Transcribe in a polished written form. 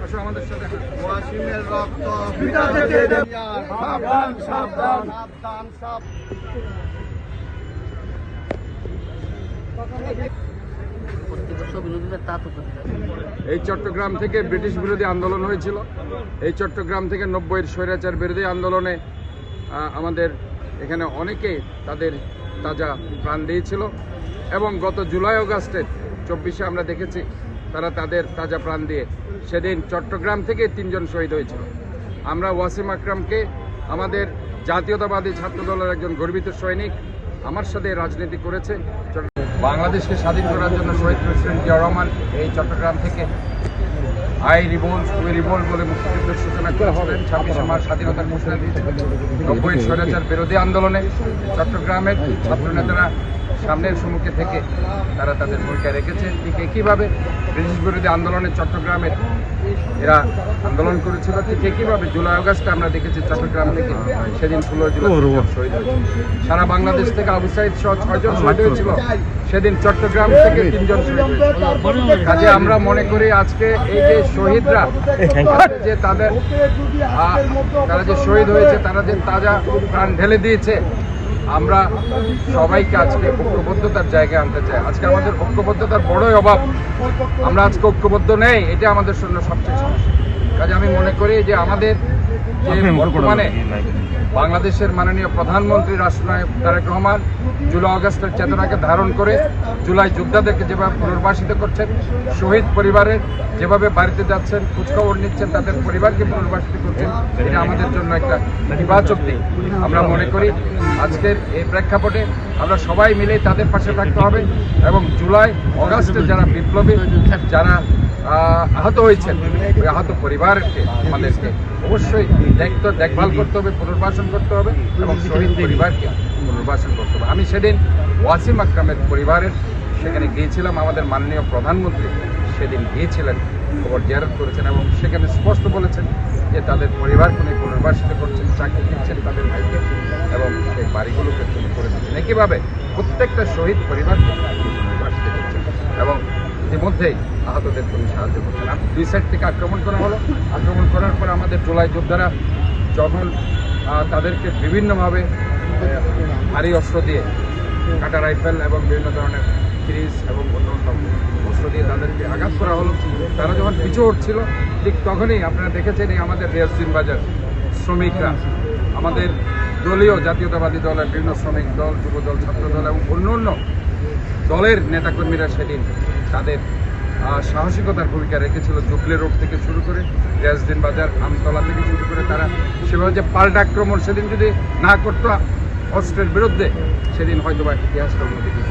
আসো আমাদের সাথে। ওয়াসিমের রক্ত পিতা থেকে দুনিয়ার সাবধান সাবধান সাবধান সাব এই চট্টগ্রাম থেকে ব্রিটিশ বিরোধী আন্দোলন হয়েছিল। এই চট্টগ্রাম থেকে 90-এর স্বৈরাচার বিরোধী আন্দোলনে আমাদের এখানে অনেকেই তাদের তাজা প্রাণ দিয়েছিল এবং গত জুলাই আগস্টে 24-এ আমরা দেখেছি তারা তাদের তাজা প্রাণ দিয়ে সেদিন চট্টগ্রাম থেকে 3 জন শহীদ হয়েছিল। আমরা ওয়াসিম আকরামকে আমাদের জাতীয়তাবাদী ছাত্র দলের একজন গর্বিত সৈনিক, আমার সাথে রাজনীতি করেছে। বাংলাদেশকে স্বাধীন করার জন্য শহীদ প্রেসিডেন্ট জিয়া রহমান এই চট্টগ্রাম থেকে আই রিভোল্ট উই রিভোল্ট বলে মুক্তিযুদ্ধের সূচনা করেছিলেন। 26শে মার্চ স্বাধীনতার ঘোষণা দিয়েছিলেন। 90-এর স্বৈরাচার বিরোধী আন্দোলনে চট্টগ্রামের ছাত্র নেতারা সামনের সম্মুখে থেকে তারা তাদের ভূমিকা রেখেছে। ঠিক একইভাবে ব্রিটিশ বিরোধী আন্দোলনে চট্টগ্রামের এরা আন্দোলন করেছিল। ঠিক একইভাবে জুলাই আগস্টে আমরা দেখেছি চট্টগ্রাম থেকে সেদিন 16 জুলাই শহীদ হয়েছিল। সারা বাংলাদেশ থেকে আবু সাইদ সহ 6 জন শহীদ হয়েছিল। সেদিন চট্টগ্রাম থেকে 3 জন শহীদ হয়েছিল। কাজে আমরা মনে করি আজকে এই যে শহীদরা যে তারা যে শহীদ হয়েছে, তারা যে তাজা প্রাণ ঢেলে দিয়েছে, আমরা সবাইকে আজকে ঐক্যবদ্ধতার জায়গায় আনতে চাই। আজকে আমাদের ঐক্যবদ্ধতার বড়ই অভাব। আমরা আজকে ঐক্যবদ্ধ নেই, এটা আমাদের জন্য সবচেয়ে সমস্যা। কাজে আমি মনে করি যে আমাদের যে বর্তমানে বাংলাদেশের মাননীয় প্রধানমন্ত্রী রাষ্ট্রনায়ক তারেক রহমান জুলাই আগস্টের চেতনাকে ধারণ করে জুলাই যোদ্ধাদেরকে যেভাবে পুনর্বাসিত করছেন, শহীদ পরিবারের যেভাবে বাড়িতে যাচ্ছেন, খোঁজখবর নিচ্ছেন, তাদের পরিবারকে পুনর্বাসিত করছেন, এটা আমাদের জন্য একটা ইতিবাচক দিক। আমরা মনে করি আজকের এই প্রেক্ষাপটে আমরা সবাই মিলে তাদের পাশে থাকতে হবে এবং জুলাই আগস্টে যারা বিপ্লবী, যারা আহত হয়েছেন, ওই আহত পরিবারকে আমাদেরকে অবশ্যই দেখভাল করতে হবে, পুনর্বাসন করতে হবে এবং শহীদ পরিবারকে পুনর্বাসন করতে হবে। আমি সেদিন ওয়াসিম আকরামের পরিবারের সেখানে গিয়েছিলাম। আমাদের মাননীয় প্রধানমন্ত্রী সেদিন গিয়েছিলেন, খবর জিয়ারত করেছেন এবং সেখানে স্পষ্ট বলেছেন যে তাদের পরিবারকে উনি পুনর্বাসিত করছেন, চাকরি দিচ্ছেন তাদের ভাইকে এবং সেই বাড়িগুলোকে তিনি করে দিচ্ছেন। একইভাবে প্রত্যেকটা শহীদ পরিবারকে পুনর্বাসিত করছেন এবং ইতিমধ্যেই আহতদের তিনি সাহায্য করছেন। 2 সাইড থেকে আক্রমণ করা হলো। আক্রমণ করার পর আমাদের জুলাই যোদ্ধারা যখন তাদেরকে বিভিন্নভাবে ভারী অস্ত্র দিয়ে, কাটা রাইফেল এবং বিভিন্ন ধরনের ফ্রিজ এবং অন্য অস্ত্র দিয়ে তাদেরকে আঘাত করা হলো, তারা যখন পিছু উঠছিল ঠিক তখনই আপনারা দেখেছেন এই আমাদের রিয়াজউদ্দিন বাজার শ্রমিকরা, আমাদের দলীয় জাতীয়তাবাদী দলের বিভিন্ন শ্রমিক দল, যুব দল, ছাত্র দল এবং অন্য দলের নেতাকর্মীরা সেদিন তাদের সাহসিকতার ভূমিকা রেখেছিল। জুবলি রোড থেকে শুরু করে রিয়াজউদ্দিন বাজার, আমতলা থেকে শুরু করে তারা সেভাবে যে পাল্টা আক্রমণ সেদিন যদি না করতো অস্ত্রের বিরুদ্ধে, সেদিন হয়তো বা ইতিহাসটা অন্যদিকে